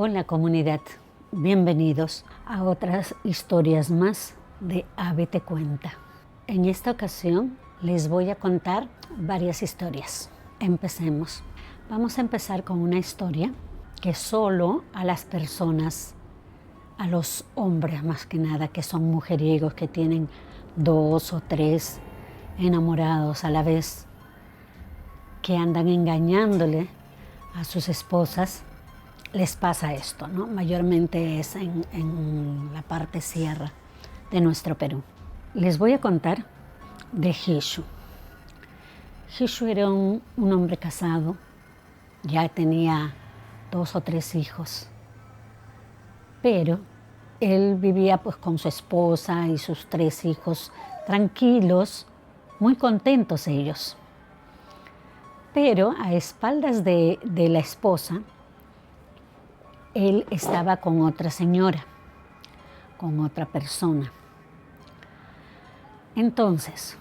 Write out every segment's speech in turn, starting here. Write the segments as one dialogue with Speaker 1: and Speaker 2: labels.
Speaker 1: Hola comunidad, bienvenidos a otras historias más de Ave te cuenta. En esta ocasión les voy a contar varias historias. Empecemos. Vamos a empezar con una historia que solo a las personas, a los hombres más que nada, que son mujeriegos, que tienen 2 o 3 enamorados a la vez, que andan engañándole a sus esposas, les pasa esto, ¿no? Mayormente es en la parte sierra de nuestro Perú. Les voy a contar de Hishu. Hishu era un hombre casado, ya tenía 2 o 3 hijos, pero él vivía pues con su esposa y sus 3 hijos tranquilos, muy contentos ellos. Pero a espaldas de la esposa, él estaba con otra señora, con otra persona. Entonces,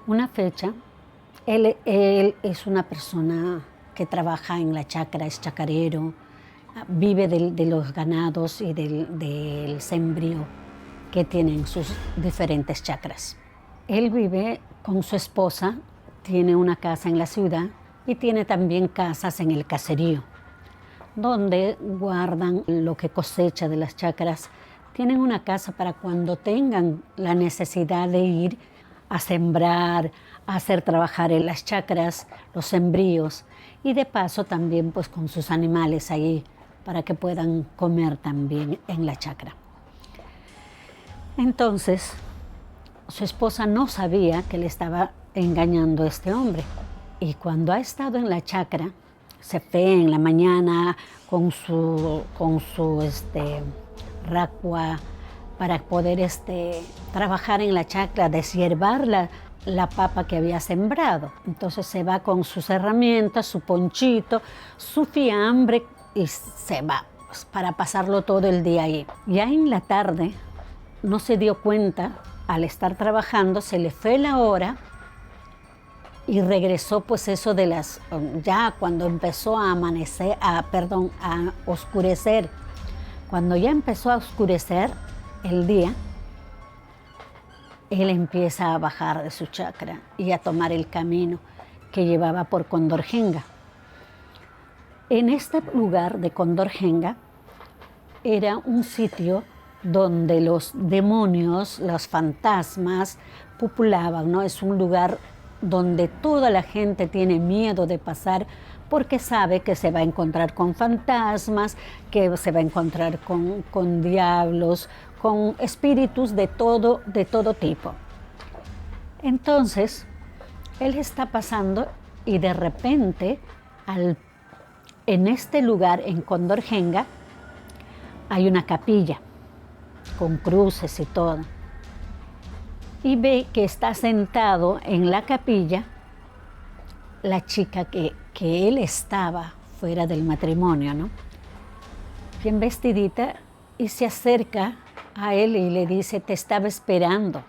Speaker 1: una fecha, él es una persona que trabaja en la chacra, es chacarero, vive de los ganados y del sembrío que tienen sus diferentes chacras. Él vive con su esposa, tiene una casa en la ciudad y tiene también casas en el caserío, donde guardan lo que cosecha de las chacras. Tienen una casa para cuando tengan la necesidad de ir a sembrar, a hacer trabajar en las chacras, los sembríos, y de paso también pues con sus animales ahí para que puedan comer también en la chacra. Entonces, su esposa no sabía que le estaba engañando a este hombre, y cuando ha estado en la chacra, se fue en la mañana con su racua para poder trabajar en la chacra, deshiervar la papa que había sembrado. Entonces se va con sus herramientas, su ponchito, su fiambre y se va pues, para pasarlo todo el día ahí. Ya en la tarde no se dio cuenta, al estar trabajando se le fue la hora y regresó pues eso de ya cuando empezó a amanecer, a oscurecer. Cuando ya empezó a oscurecer el día, él empieza a bajar de su chacra y a tomar el camino que llevaba por Condorjenga. En este lugar de Condorjenga era un sitio donde los demonios, los fantasmas populaban, ¿no? Es un lugar donde toda la gente tiene miedo de pasar porque sabe que se va a encontrar con fantasmas, que se va a encontrar con diablos, con espíritus de todo tipo. Entonces, él está pasando y de repente, en este lugar, en Condorjenga, hay una capilla con cruces y todo. Y ve que está sentado en la capilla la chica que él estaba fuera del matrimonio, ¿no? Bien vestidita, y se acerca a él y le dice: te estaba esperando.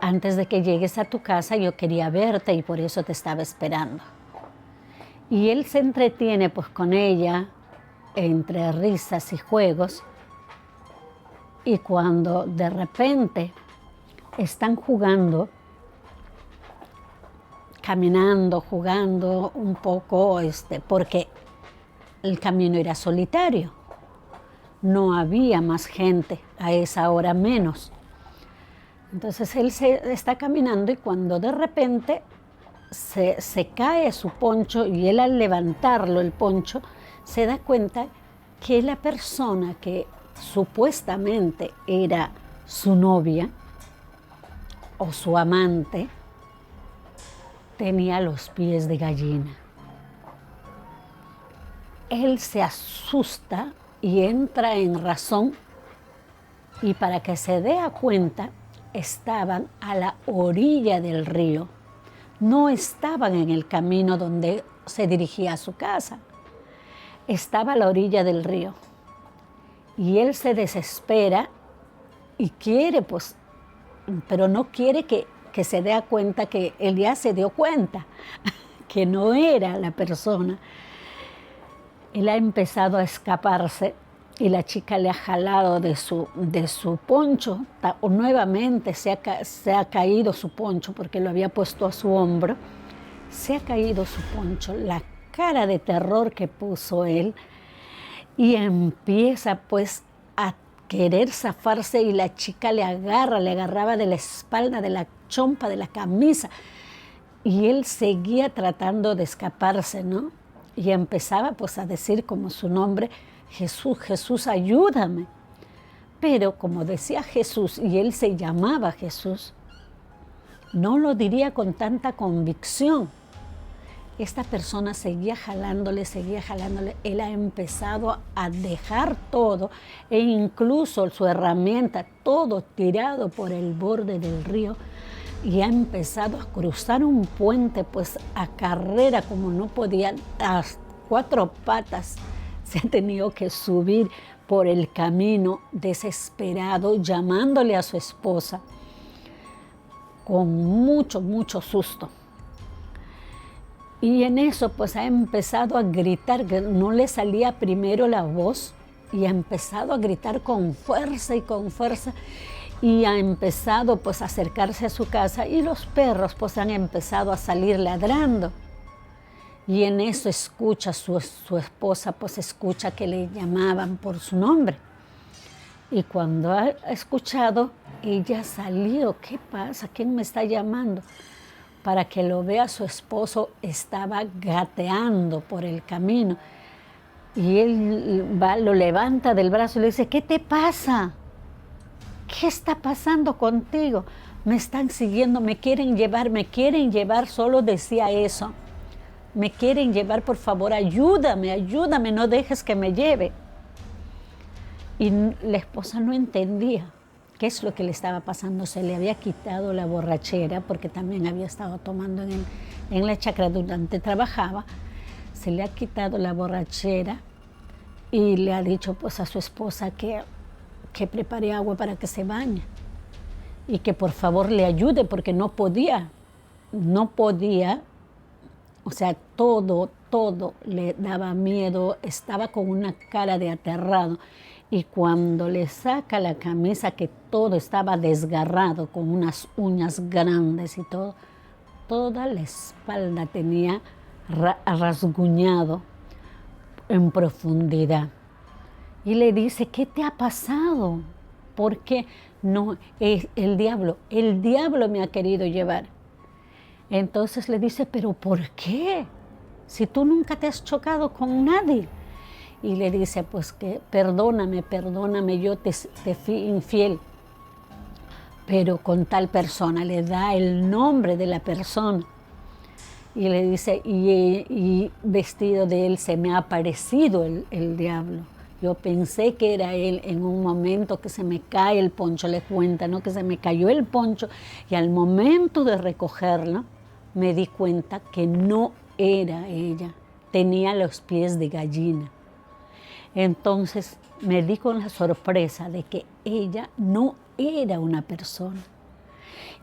Speaker 1: Antes de que llegues a tu casa yo quería verte y por eso te estaba esperando. Y él se entretiene pues con ella entre risas y juegos, y cuando de repente están jugando, caminando, jugando un poco, porque el camino era solitario, no había más gente, a esa hora menos. Entonces él se está caminando y cuando de repente se cae su poncho, y él al levantarlo el poncho se da cuenta que la persona que supuestamente era su novia o su amante tenía los pies de gallina. Él se asusta y entra en razón, y para que se dé cuenta, estaban a la orilla del río. No estaban en el camino donde se dirigía a su casa. Estaba a la orilla del río. Y él se desespera y quiere, pues, pero no quiere que se dé cuenta que él ya se dio cuenta que no era la persona. Él ha empezado a escaparse y la chica le ha jalado de su poncho, o nuevamente se ha caído su poncho porque lo había puesto a su hombro, se ha caído su poncho, la cara de terror que puso él, y empieza pues a querer zafarse y la chica le agarraba de la espalda, de la chompa, de la camisa, y él seguía tratando de escaparse, ¿no? Y empezaba pues a decir como su nombre, Jesús, Jesús, ayúdame. Pero como decía Jesús y él se llamaba Jesús, no lo diría con tanta convicción. Esta persona seguía jalándole, él ha empezado a dejar todo e incluso su herramienta, todo tirado por el borde del río, y ha empezado a cruzar un puente pues a carrera, como no podía, a 4 patas, se ha tenido que subir por el camino desesperado, llamándole a su esposa con mucho, mucho susto. Y en eso pues ha empezado a gritar, que no le salía primero la voz, y ha empezado a gritar con fuerza, y ha empezado pues a acercarse a su casa, y los perros pues han empezado a salir ladrando. Y en eso escucha su esposa, pues escucha que le llamaban por su nombre. Y cuando ha escuchado, ella salió. ¿Qué pasa? ¿Quién me está llamando? Para que lo vea su esposo, estaba gateando por el camino. Y él lo levanta del brazo y le dice, ¿qué te pasa? ¿Qué está pasando contigo? Me están siguiendo, me quieren llevar, solo decía eso. Me quieren llevar, por favor, ayúdame, no dejes que me lleve. Y la esposa no entendía qué es lo que le estaba pasando. Se le había quitado la borrachera, porque también había estado tomando en la chacra donde trabajaba. Se le ha quitado la borrachera y le ha dicho pues a su esposa que prepare agua para que se bañe y que por favor le ayude, porque no podía. O sea, todo le daba miedo, estaba con una cara de aterrado. Y cuando le saca la camisa, que todo estaba desgarrado, con unas uñas grandes y todo, toda la espalda tenía rasguñado en profundidad. Y le dice, ¿qué te ha pasado? ¿Por qué? No, es el diablo me ha querido llevar. Entonces le dice, ¿pero por qué? Si tú nunca te has chocado con nadie. Y le dice, pues que perdóname, yo te fui infiel, pero con tal persona. Le da el nombre de la persona. Y le dice, y vestido de él se me ha aparecido el diablo. Yo pensé que era él en un momento que se me cae el poncho, le cuenta, ¿no? Que se me cayó el poncho, y al momento de recogerlo, me di cuenta que no era ella, tenía los pies de gallina. Entonces me di con la sorpresa de que ella no era una persona.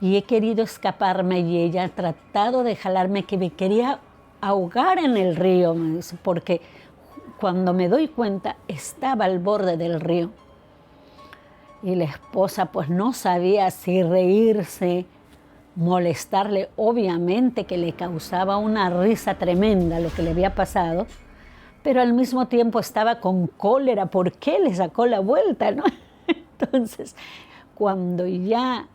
Speaker 1: Y he querido escaparme y ella ha tratado de jalarme, que me quería ahogar en el río, me dice, porque cuando me doy cuenta estaba al borde del río. Y la esposa pues no sabía si reírse, molestarle, obviamente que le causaba una risa tremenda lo que le había pasado, pero al mismo tiempo estaba con cólera. ¿Por qué le sacó la vuelta, no? Entonces, cuando ya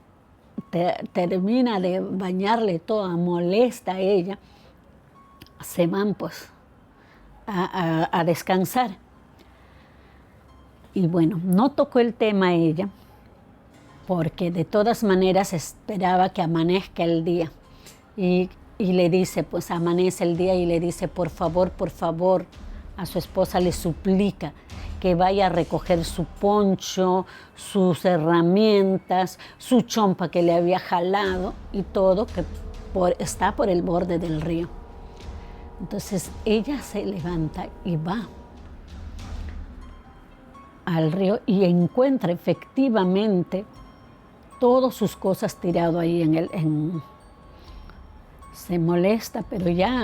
Speaker 1: termina de bañarle toda, molesta a ella, se van pues a descansar. Y bueno, no tocó el tema ella, porque de todas maneras esperaba que amanezca el día. Y le dice, pues amanece el día y le dice, por favor, a su esposa le suplica que vaya a recoger su poncho, sus herramientas, su chompa que le había jalado y todo, que está por el borde del río. Entonces ella se levanta y va al río y encuentra efectivamente todas sus cosas tirado ahí se molesta, pero ya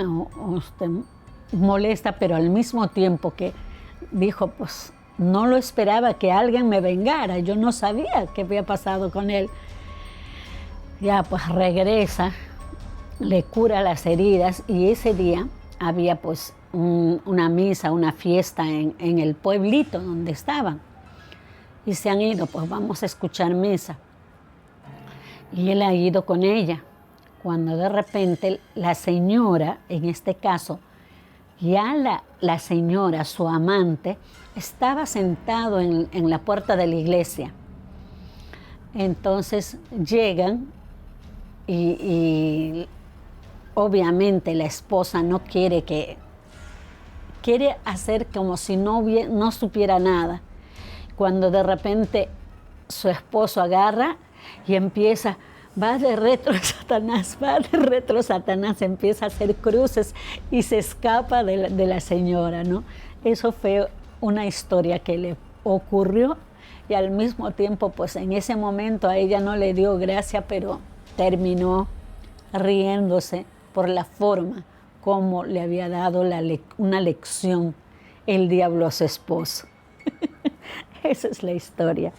Speaker 1: molesta, pero al mismo tiempo que dijo, pues no lo esperaba que alguien me vengara, yo no sabía qué había pasado con él. Ya pues regresa, le cura las heridas y ese día había pues una misa, una fiesta en el pueblito donde estaban. Y se han ido, pues vamos a escuchar misa. Y él ha ido con ella. Cuando de repente la señora, en este caso, ya la señora, su amante, estaba sentado en la puerta de la iglesia. Entonces llegan y obviamente la esposa no quiere quiere hacer como si no supiera nada. Cuando de repente su esposo agarra y empieza, va de retro Satanás, empieza a hacer cruces y se escapa de la señora, ¿no? Eso fue una historia que le ocurrió y al mismo tiempo, pues en ese momento a ella no le dio gracia, pero terminó riéndose por la forma como le había dado una lección el diablo a su esposo. Esa es la historia.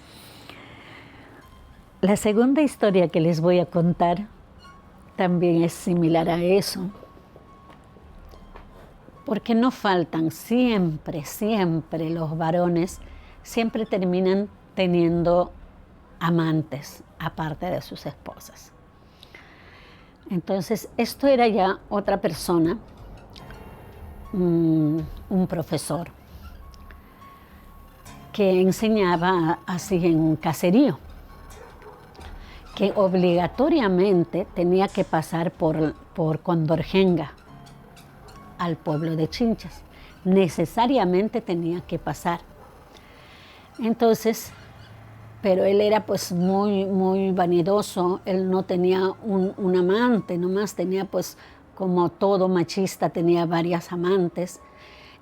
Speaker 1: La segunda historia que les voy a contar también es similar a eso, porque no faltan siempre los varones, siempre terminan teniendo amantes aparte de sus esposas. Entonces, esto era ya otra persona, un profesor, que enseñaba así en un caserío, que obligatoriamente tenía que pasar por Condorjenga al pueblo de Chinchas. Necesariamente tenía que pasar. Entonces, pero él era pues muy vanidoso, él no tenía un amante, nomás tenía pues como todo machista, tenía varias amantes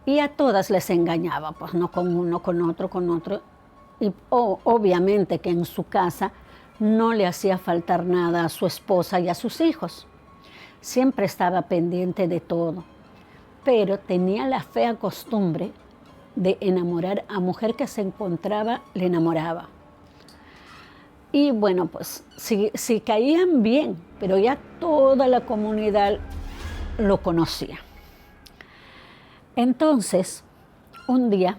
Speaker 1: y a todas les engañaba, pues no con uno, con otro. Y obviamente que en su casa no le hacía faltar nada a su esposa y a sus hijos. Siempre estaba pendiente de todo, pero tenía la fea costumbre de enamorar a mujer que se encontraba, le enamoraba. Y bueno, pues si caían bien, pero ya toda la comunidad lo conocía. Entonces, un día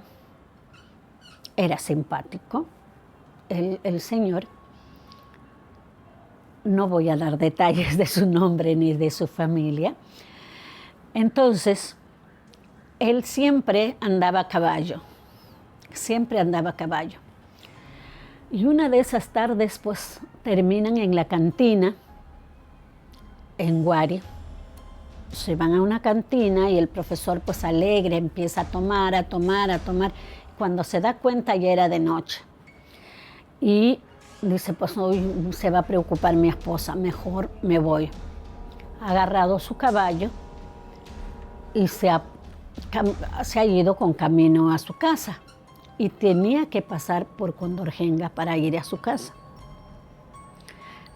Speaker 1: era simpático el señor. No voy a dar detalles de su nombre ni de su familia. Entonces, él siempre andaba a caballo. Y una de esas tardes, pues, terminan en la cantina, en Guari. Se van a una cantina y el profesor, pues, alegre, empieza a tomar. Cuando se da cuenta, ya era de noche. Y dice, pues, hoy se va a preocupar mi esposa, mejor me voy. Ha agarrado su caballo y se ha ido con camino a su casa. Y tenía que pasar por Condorjenga para ir a su casa.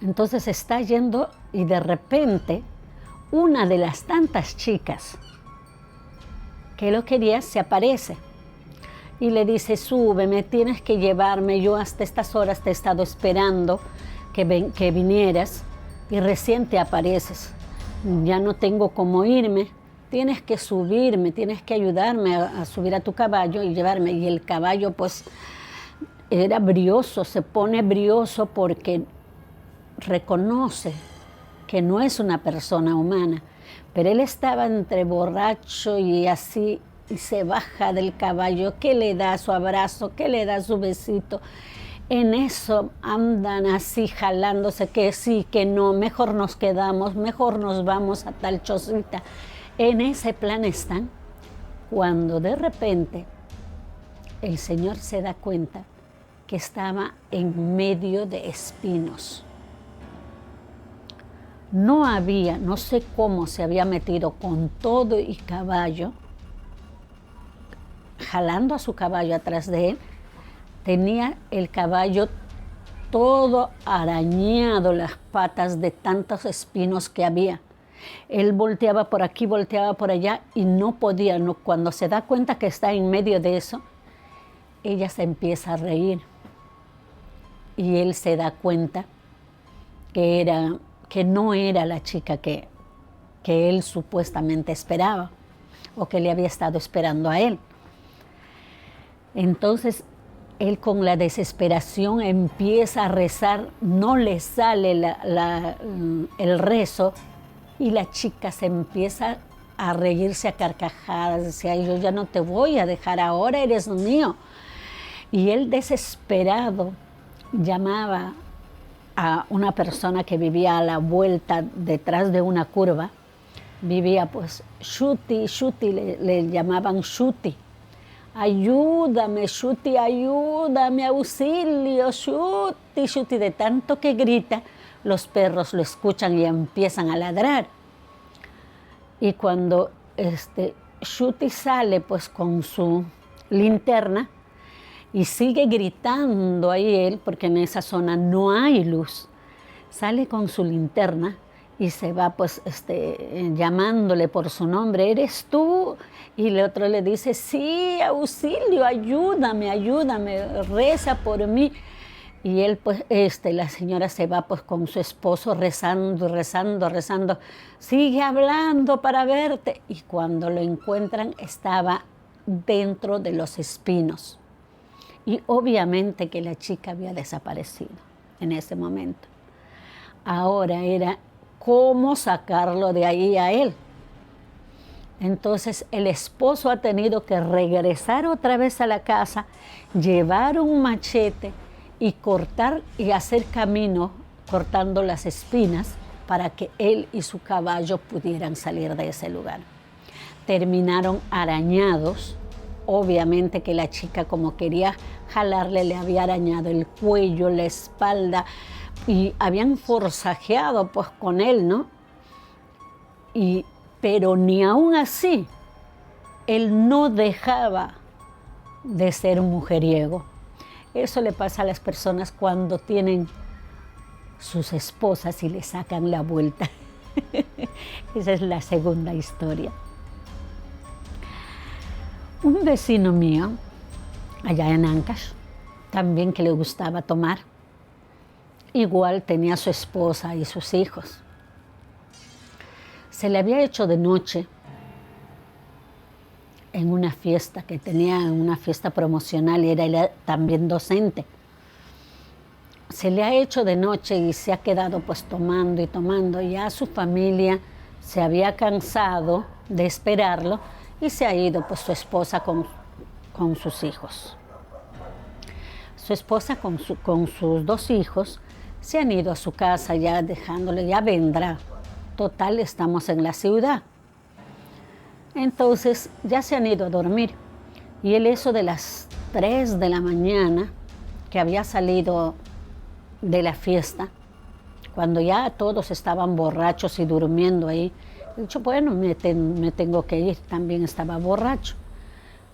Speaker 1: Entonces está yendo y de repente una de las tantas chicas que lo quería se aparece y le dice, súbeme, tienes que llevarme, yo hasta estas horas te he estado esperando que vinieras y recién te apareces. Ya no tengo cómo irme. Tienes que subirme, tienes que ayudarme a subir a tu caballo y llevarme. Y el caballo, pues, era brioso, se pone brioso porque reconoce que no es una persona humana. Pero él estaba entre borracho y así, y se baja del caballo, que le da su abrazo, que le da su besito. En eso andan así jalándose, que sí, que no, mejor nos quedamos, mejor nos vamos a tal chocita. En ese plan están, cuando de repente el Señor se da cuenta que estaba en medio de espinos. No sé cómo se había metido con todo y caballo, jalando a su caballo atrás de él. Tenía el caballo todo arañado, las patas de tantos espinos que había. Él volteaba por aquí, volteaba por allá y no podía. No, cuando se da cuenta que está en medio de eso, ella se empieza a reír. Y él se da cuenta que no era la chica que él supuestamente esperaba o que le había estado esperando a él. Entonces, él con la desesperación empieza a rezar, no le sale el rezo y la chica se empieza a reírse a carcajadas, decía, yo ya no te voy a dejar ahora, eres mío. Y él desesperado llamaba a una persona que vivía a la vuelta detrás de una curva, vivía pues Shuti, le llamaban Shuti. Ayúdame, Shuti, ayúdame, auxilio, Shuti, Shuti. De tanto que grita, los perros lo escuchan y empiezan a ladrar. Y cuando Shuti sale pues con su linterna y sigue gritando ahí él, porque en esa zona no hay luz, sale con su linterna y se va pues llamándole por su nombre, ¿eres tú? Y el otro le dice, sí, auxilio, ayúdame, ayúdame, reza por mí. Y él pues, la señora se va pues con su esposo rezando, rezando, rezando, sigue hablando para verte. Y cuando lo encuentran estaba dentro de los espinos. Y obviamente que la chica había desaparecido en ese momento. Ahora era cómo sacarlo de ahí a él. Entonces el esposo ha tenido que regresar otra vez a la casa, llevar un machete y cortar y hacer camino cortando las espinas para que él y su caballo pudieran salir de ese lugar. Terminaron arañados. Obviamente que la chica, como quería jalarle, le había arañado el cuello, la espalda, y habían forcejeado pues con él, ¿no? Pero ni aún así, él no dejaba de ser mujeriego. Eso le pasa a las personas cuando tienen sus esposas y le sacan la vuelta. Esa es la segunda historia. Un vecino mío, allá en Ancash, también que le gustaba tomar, igual tenía su esposa y sus hijos. Se le había hecho de noche en una fiesta que tenía, una fiesta promocional, y era también docente. Se le ha hecho de noche y se ha quedado pues tomando y tomando. Ya su familia se había cansado de esperarlo y se ha ido pues su esposa con sus hijos. Su esposa con sus dos hijos se han ido a su casa ya dejándole, ya vendrá. Total, estamos en la ciudad. Entonces ya se han ido a dormir. Y él eso de las 3 de la mañana, que había salido de la fiesta, cuando ya todos estaban borrachos y durmiendo ahí, he dicho, bueno, me tengo que ir, también estaba borracho.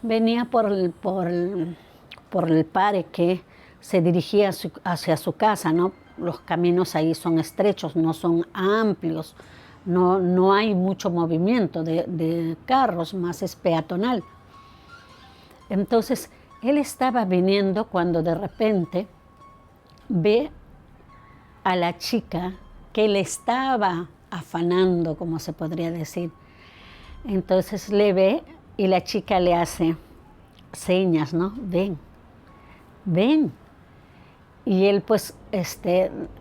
Speaker 1: Venía por el parque que se dirigía hacia su casa, ¿no? Los caminos ahí son estrechos, no son amplios, no hay mucho movimiento de carros, más es peatonal. Entonces, él estaba viniendo cuando de repente ve a la chica que le estaba afanando, como se podría decir. Entonces le ve y la chica le hace señas, ¿no? Ven, ven. Y él pues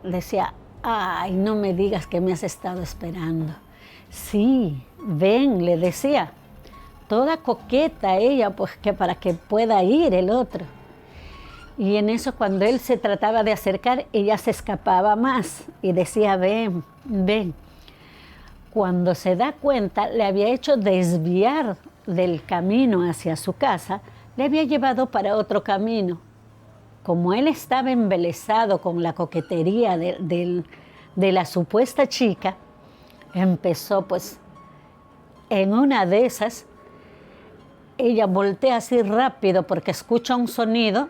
Speaker 1: decía, ay, no me digas que me has estado esperando. Sí, ven, le decía. Toda coqueta ella, pues que para que pueda ir el otro. Y en eso, cuando él se trataba de acercar, ella se escapaba más y decía, ven, ven. Cuando se da cuenta, le había hecho desviar del camino hacia su casa, le había llevado para otro camino. Como él estaba embelesado con la coquetería de la supuesta chica, empezó pues, en una de esas, ella voltea así rápido porque escucha un sonido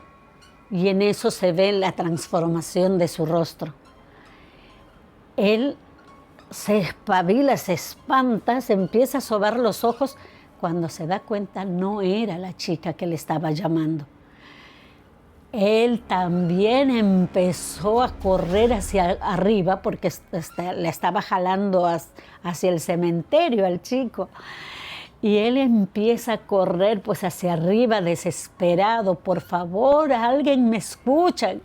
Speaker 1: y en eso se ve la transformación de su rostro. Él se espabila, se espanta, se empieza a sobar los ojos. Cuando se da cuenta, no era la chica que le estaba llamando. Él también empezó a correr hacia arriba porque le estaba jalando hacia el cementerio al chico. Y él empieza a correr pues hacia arriba desesperado. Por favor, alguien me escucha.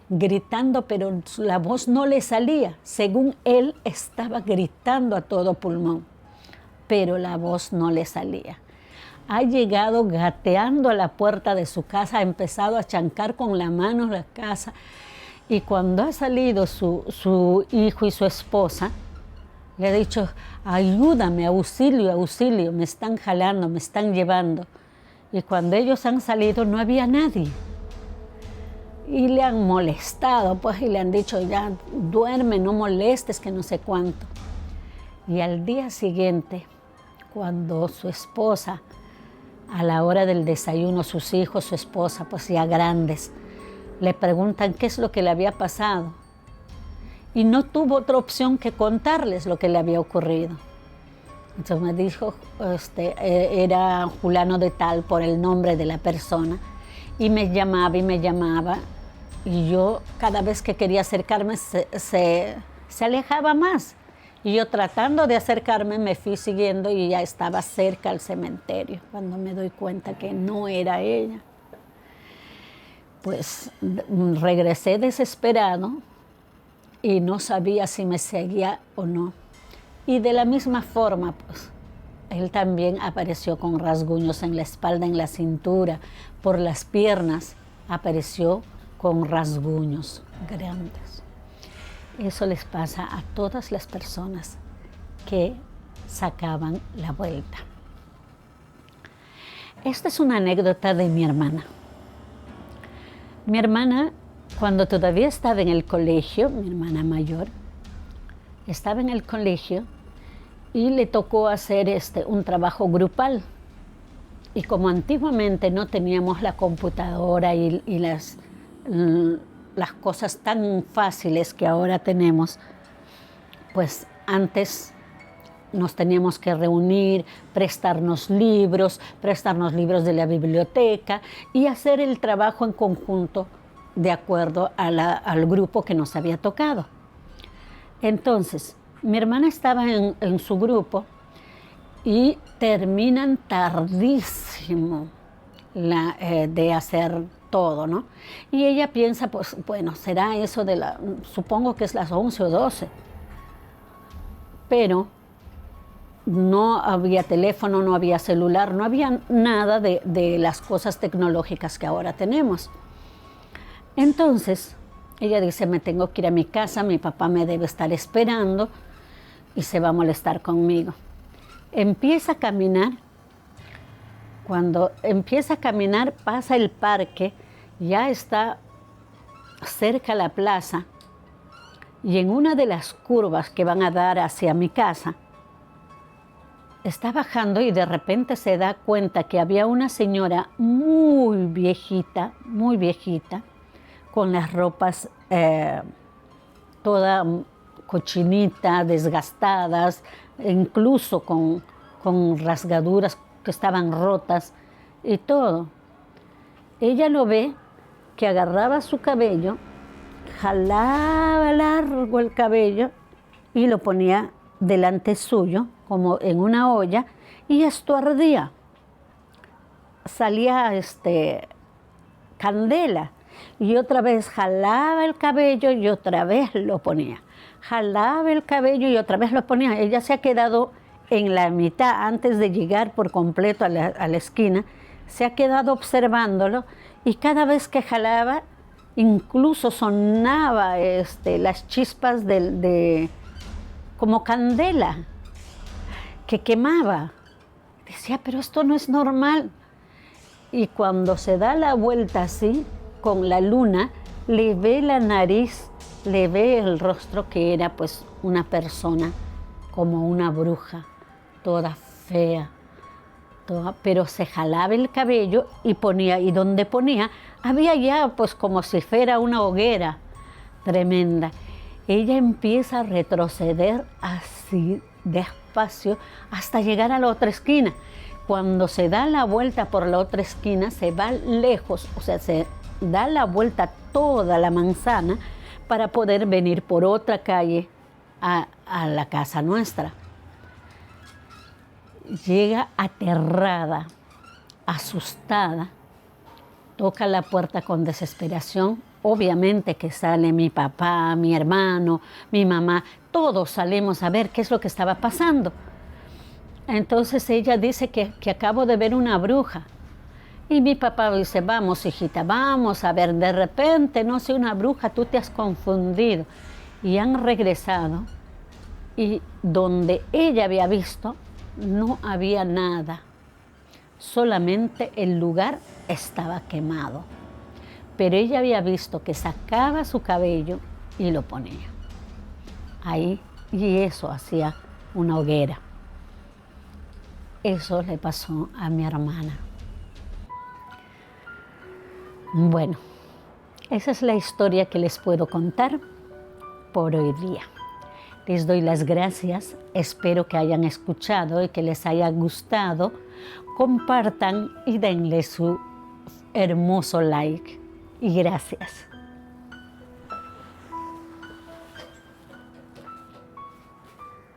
Speaker 1: Gritando, pero la voz no le salía. Según él, estaba gritando a todo pulmón, pero la voz no le salía. Ha llegado gateando a la puerta de su casa, ha empezado a chancar con la mano la casa, y cuando ha salido su hijo y su esposa, le ha dicho: ayúdame, auxilio, auxilio, me están jalando, me están llevando. Y cuando ellos han salido no había nadie. Y le han molestado, pues, y le han dicho: ya, duerme, no molestes, que no sé cuánto. Y al día siguiente, cuando su esposa, a la hora del desayuno, sus hijos, su esposa, pues ya grandes, le preguntan qué es lo que le había pasado. Y no tuvo otra opción que contarles lo que le había ocurrido. Entonces me dijo, era fulano de tal, por el nombre de la persona, y me llamaba y me llamaba, y yo cada vez que quería acercarme se alejaba más. Y yo, tratando de acercarme, me fui siguiendo y ya estaba cerca al cementerio, cuando me doy cuenta que no era ella. Pues regresé desesperado y no sabía si me seguía o no. Y de la misma forma, pues, él también apareció con rasguños en la espalda, en la cintura, por las piernas, apareció con rasguños grandes. Eso les pasa a todas las personas que sacaban la vuelta. Esta es una anécdota de mi hermana. Mi hermana, cuando todavía estaba en el colegio, mi hermana mayor, estaba en el colegio y le tocó hacer un trabajo grupal. Y como antiguamente no teníamos la computadora y las cosas tan fáciles que ahora tenemos, pues antes nos teníamos que reunir, prestarnos libros de la biblioteca y hacer el trabajo en conjunto de acuerdo al grupo que nos había tocado. Entonces, mi hermana estaba en su grupo y terminan tardísimo de hacer todo, ¿no? Y ella piensa, pues, bueno, será eso supongo que es las 11 o 12. Pero no había teléfono, no había celular, no había nada de las cosas tecnológicas que ahora tenemos. Entonces, ella dice, me tengo que ir a mi casa, mi papá me debe estar esperando y se va a molestar conmigo. Empieza a caminar. Cuando empieza a caminar, pasa el parque, ya está cerca a la plaza, y en una de las curvas que van a dar hacia mi casa, está bajando y de repente se da cuenta que había una señora muy viejita, con las ropas toda cochinita, desgastadas, incluso con rasgaduras que estaban rotas y todo. Ella lo ve, que agarraba su cabello, jalaba largo el cabello y lo ponía delante suyo, como en una olla, y esto ardía. Salía candela, y otra vez jalaba el cabello y otra vez lo ponía. Jalaba el cabello y otra vez lo ponía. Ella se ha quedado en la mitad, antes de llegar por completo a la esquina, se ha quedado observándolo, y cada vez que jalaba, incluso sonaba las chispas como candela que quemaba. Decía, pero esto no es normal. Y cuando se da la vuelta así, con la luna, le ve la nariz, le ve el rostro, que era pues una persona como una bruja, toda fea, pero se jalaba el cabello y ponía, y donde ponía, había ya pues como si fuera una hoguera tremenda. ella empieza a retroceder así despacio hasta llegar a la otra esquina. Cuando se da la vuelta por la otra esquina, se va lejos, o sea, se da la vuelta toda la manzana para poder venir por otra calle a la casa nuestra. Llega aterrada, asustada, toca la puerta con desesperación. Obviamente que sale mi papá, mi hermano, mi mamá, todos salimos a ver qué es lo que estaba pasando. Entonces ella dice que acabo de ver una bruja. Y mi papá dice, vamos hijita, vamos a ver, de repente, no sé, una bruja, tú te has confundido. Y han regresado y donde ella había visto no había nada, solamente el lugar estaba quemado. Pero ella había visto que sacaba su cabello y lo ponía ahí, y eso hacía una hoguera. Eso le pasó a mi hermana. Bueno, esa es la historia que les puedo contar por hoy día. Les doy las gracias, espero que hayan escuchado y que les haya gustado. Compartan y denle su hermoso like. Y gracias.